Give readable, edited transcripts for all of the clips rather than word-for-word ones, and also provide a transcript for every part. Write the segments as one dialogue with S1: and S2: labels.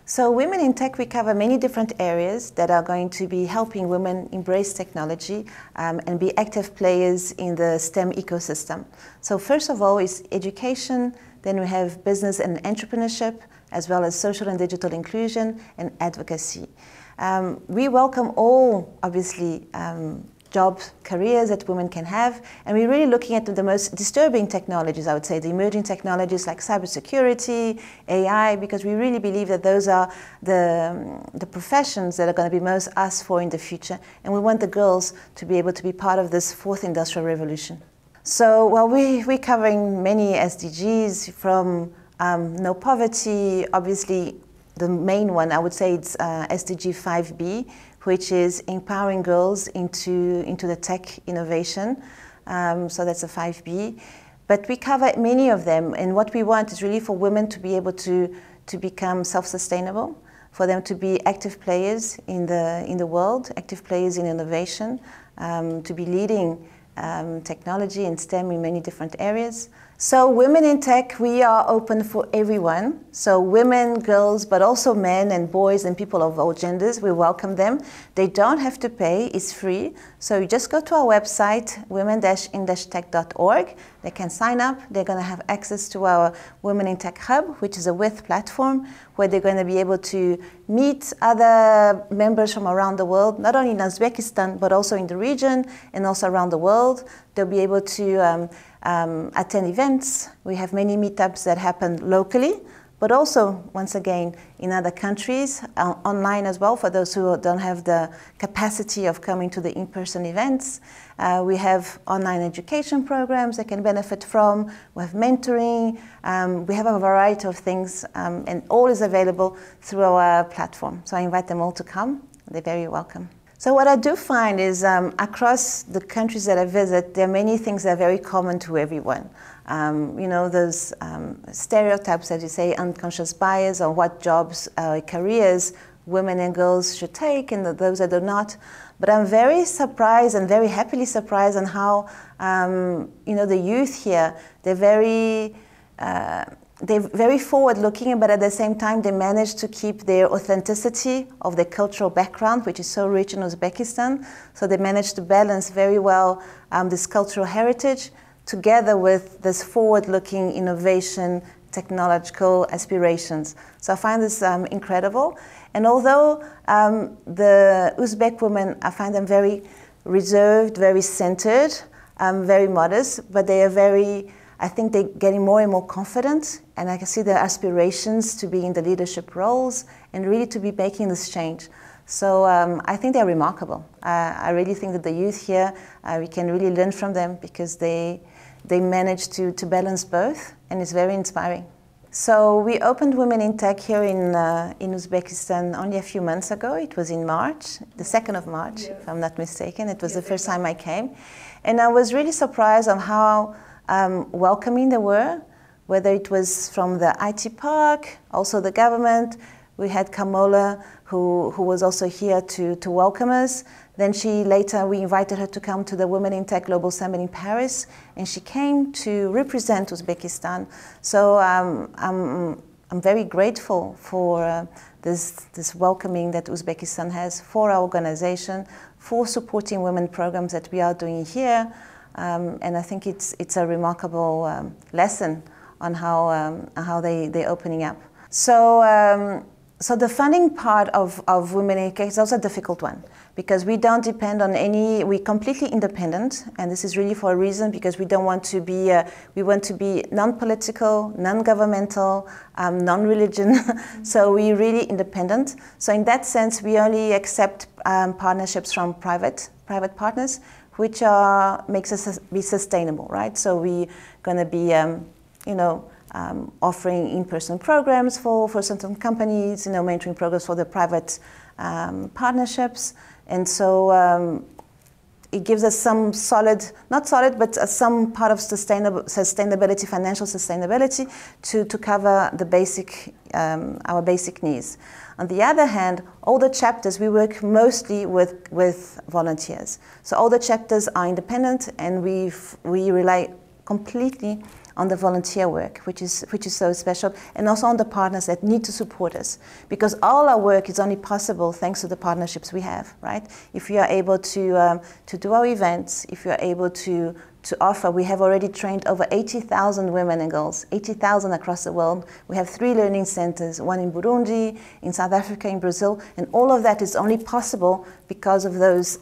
S1: So Women in Tech, we cover many different areas that are going to be helping women embrace technology and be active players in the STEM ecosystem. So first of all is education, then we have business and entrepreneurship, as well as social and digital inclusion and advocacy. We welcome all, obviously, jobs, careers that women can have, and we're really looking at the most disturbing technologies, I would say, the emerging technologies like cybersecurity, AI, because we really believe that those are the professions that are going to be most asked for in the future, and we want the girls to be able to be part of this fourth industrial revolution. So, well, we're covering many SDGs from no poverty, obviously the main one, I would say it's SDG 5B, which is empowering girls into the tech innovation. So that's a 5B. But we cover many of them, and what we want is really for women to be able to become self-sustainable, for them to be active players in the world, active players in innovation, to be leading technology and STEM in many different areas. So Women in Tech, we are open for everyone. So women, girls, but also men and boys and people of all genders, we welcome them. They don't have to pay, it's free. So you just go to our website, women-in-tech.org. They can sign up. They're going to have access to our Women in Tech Hub, which is a WITH platform, where they're going to be able to meet other members from around the world, not only in Uzbekistan, but also in the region and also around the world. They'll be able to attend events. We have many meetups that happen locally, but also, once again, in other countries, online as well, for those who don't have the capacity of coming to the in-person events. We have online education programs they can benefit from. We have mentoring. We have a variety of things, and all is available through our platform. So I invite them all to come. They're very welcome. So what I do find is across the countries that I visit, there are many things that are very common to everyone. You know, those stereotypes, as you say, unconscious bias on what jobs, careers women and girls should take and those that do not. But I'm very surprised and very happily surprised on how, you know, the youth here, they're very forward-looking, but at the same time, they manage to keep their authenticity of their cultural background, which is so rich in Uzbekistan. So they manage to balance very well this cultural heritage together with this forward-looking innovation, technological aspirations. So I find this incredible. And although the Uzbek women, I find them very reserved, very centered, very modest, but they are very, I think they're getting more and more confident, and I can see their aspirations to be in the leadership roles and really to be making this change. So I think they're remarkable. I really think that the youth here, we can really learn from them because they manage to balance both, and it's very inspiring. So we opened Women in Tech here in Uzbekistan only a few months ago. It was in March, the 2nd of March, yeah, if I'm not mistaken. It was the first time I came. And I was really surprised on how welcoming they were, whether it was from the IT park, also the government. We had Kamola, who was also here to welcome us. Then we invited her to come to the Women in Tech Global Summit in Paris, and she came to represent Uzbekistan. So I'm very grateful for this welcoming that Uzbekistan has for our organization, for supporting women programs that we are doing here. And I think it's a remarkable lesson on how they're opening up. So the funding part of Women in Tech is also a difficult one because we don't depend on we're completely independent, and this is really for a reason because we don't want to be, we want to be non-political, non-governmental, non-religion, so we're really independent. So in that sense, we only accept partnerships from private partners, which makes us be sustainable, right? So we're going to be, you know, offering in-person programs for certain companies, you know, mentoring programs for the private partnerships. And so it gives us some solid, not solid, but some part of sustainability, financial sustainability to cover the basic, our basic needs. On the other hand, all the chapters, we work mostly with volunteers. So all the chapters are independent, and we rely completely on the volunteer work, which is so special, and also on the partners that need to support us, because all our work is only possible thanks to the partnerships we have, right? If we are able to do our events, if we are able to offer, we have already trained over 80,000 women and girls, 80,000 across the world. We have 3 learning centers, one in Burundi, in South Africa, in Brazil, and all of that is only possible because of those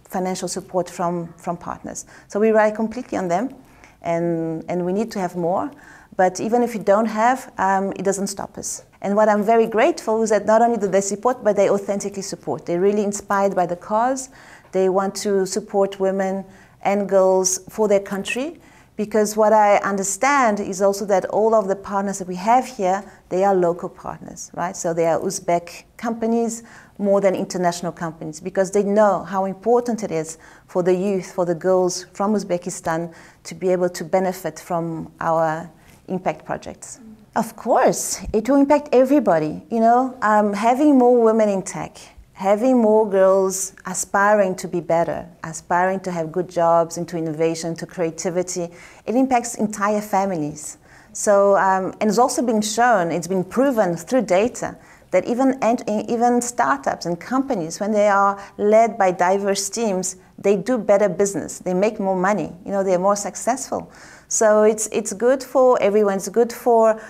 S1: financial support from partners. So we rely completely on them, and we need to have more. But even if you don't have, it doesn't stop us. And what I'm very grateful is that not only do they support, but they authentically support. They're really inspired by the cause. They want to support women and girls for their country, because what I understand is also that all of the partners that we have here, they are local partners, right? So they are Uzbek companies more than international companies, because they know how important it is for the youth, for the girls from Uzbekistan to be able to benefit from our impact projects. Of course, it will impact everybody, you know, having more women in tech, having more girls aspiring to be better, aspiring to have good jobs, into innovation, to creativity, it impacts entire families. So, and it's also been shown, it's been proven through data, that even startups and companies, when they are led by diverse teams, they do better business, they make more money, you know, they're more successful. So it's good for everyone, it's good for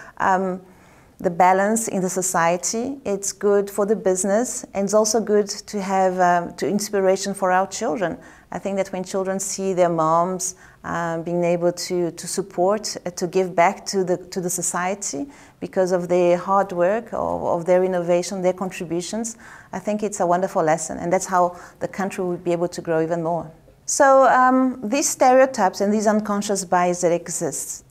S1: the balance in the society, it's good for the business, and it's also good to have inspiration for our children. I think that when children see their moms being able to support, to give back to the society because of their hard work or of their innovation, their contributions, I think it's a wonderful lesson, and that's how the country will be able to grow even more. So these stereotypes and these unconscious biases that exist,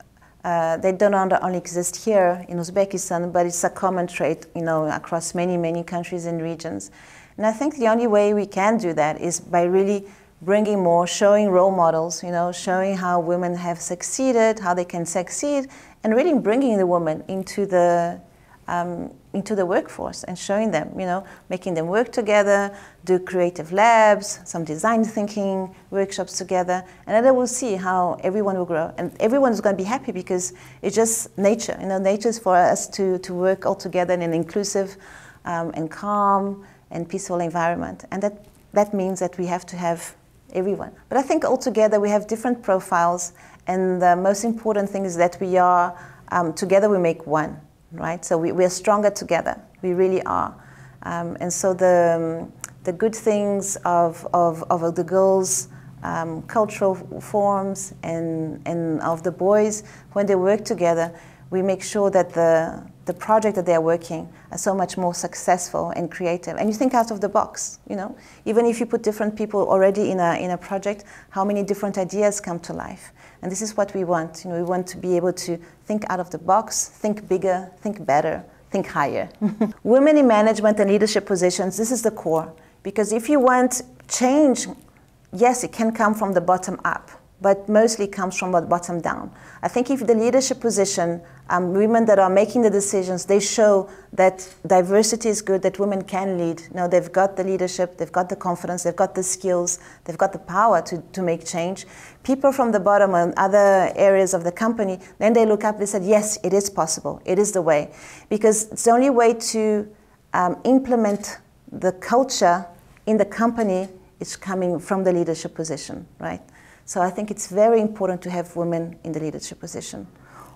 S1: they don't only exist here in Uzbekistan, but it's a common trait, you know, across many, many countries and regions. And I think the only way we can do that is by really bringing more, showing role models, you know, showing how women have succeeded, how they can succeed, and really bringing the women into the workforce and showing them, you know, making them work together, do creative labs, some design thinking workshops together, and then they will see how everyone will grow. And everyone is going to be happy because it's just nature. You know, nature is for us to work all together in an inclusive and calm and peaceful environment. And that means that we have to have everyone. But I think altogether we have different profiles, and the most important thing is that we are, together we make one. Right, so we are stronger together. We really are, and so the good things of the girls' cultural forms and of the boys, when they work together, we make sure that the project that they are working are so much more successful and creative. And you think out of the box, you know, even if you put different people already in a project, how many different ideas come to life. And this is what we want. You know, we want to be able to think out of the box, think bigger, think better, think higher. Women in management and leadership positions, this is the core. Because if you want change, yes, it can come from the bottom up, but mostly comes from the bottom down. I think if the leadership position, women that are making the decisions, they show that diversity is good, that women can lead. You know, they've got the leadership, they've got the confidence, they've got the skills, they've got the power to make change. People from the bottom and other areas of the company, then they look up, they said, yes, it is possible, it is the way. Because it's the only way to implement the culture in the company is coming from the leadership position, right? So I think it's very important to have women in the leadership position.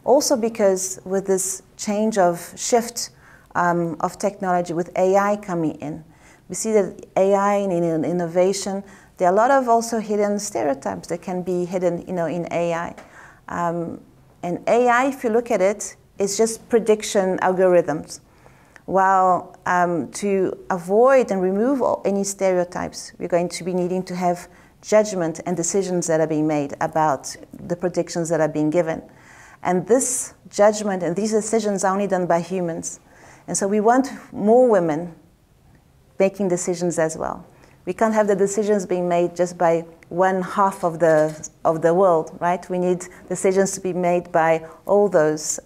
S1: Also because with this shift of technology, with AI coming in, we see that AI and innovation, there are a lot of also hidden stereotypes that can be hidden, you know, in AI. And AI, if you look at it, is just prediction algorithms. While to avoid and remove any stereotypes, we're going to be needing to have judgment and decisions that are being made about the predictions that are being given. And this judgment and these decisions are only done by humans. And so we want more women making decisions as well. We can't have the decisions being made just by one half of the world, right? We need decisions to be made by all those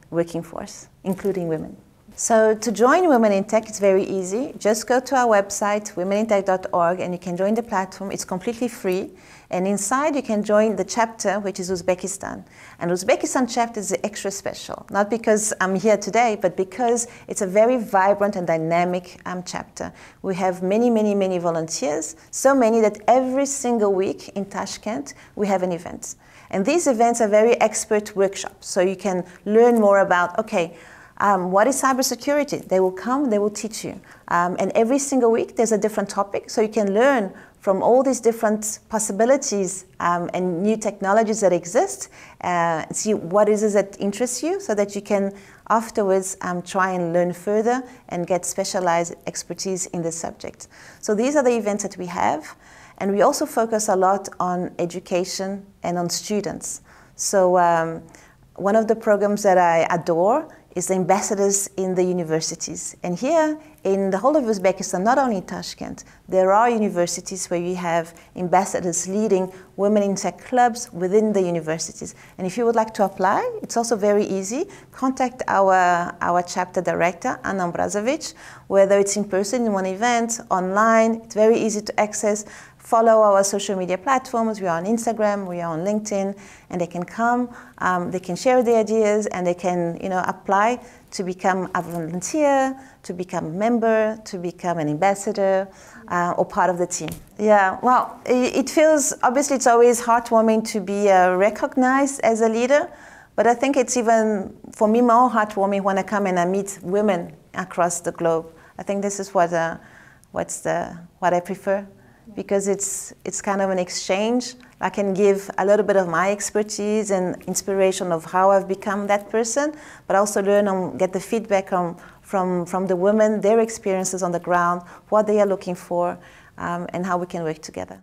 S1: working force, including women. So to join Women in Tech, it's very easy. Just go to our website, womenintech.org, and you can join the platform. It's completely free. And inside you can join the chapter, which is Uzbekistan. And Uzbekistan chapter is extra special, not because I'm here today, but because it's a very vibrant and dynamic chapter. We have many volunteers, so many that every single week in Tashkent, we have an event. And these events are very expert workshops, so you can learn more about, okay, what is cybersecurity? They will come, they will teach you. And every single week there's a different topic, so you can learn from all these different possibilities and new technologies that exist, see what is it that interests you so that you can afterwards try and learn further and get specialized expertise in the subject. So these are the events that we have. And we also focus a lot on education and on students. So one of the programs that I adore is the ambassadors in the universities. And here in the whole of Uzbekistan, not only Tashkent, there are universities where you have ambassadors leading women in tech clubs within the universities. And if you would like to apply, it's also very easy. Contact our chapter director, Anna Brazovic, whether it's in person in one event, online, it's very easy to access. Follow our social media platforms. We are on Instagram, we are on LinkedIn, and they can come, they can share their ideas, and they can apply to become a volunteer, to become a member, to become an ambassador, or part of the team. Yeah, well, it feels, obviously it's always heartwarming to be recognized as a leader, but I think it's even, for me, more heartwarming when I come and I meet women across the globe. I think this is what I prefer. Because it's kind of an exchange. I can give a little bit of my expertise and inspiration of how I've become that person, but also learn and get the feedback from the women, their experiences on the ground, what they are looking for, and how we can work together.